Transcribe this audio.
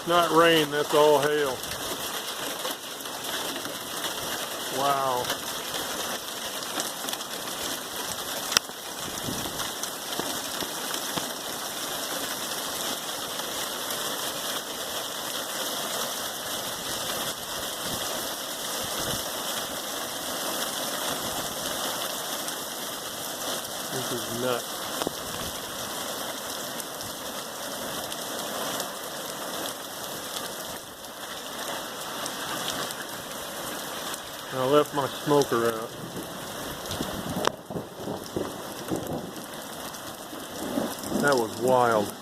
That's not rain, that's all hail. Wow. This is nuts. I left my smoker out. That was wild.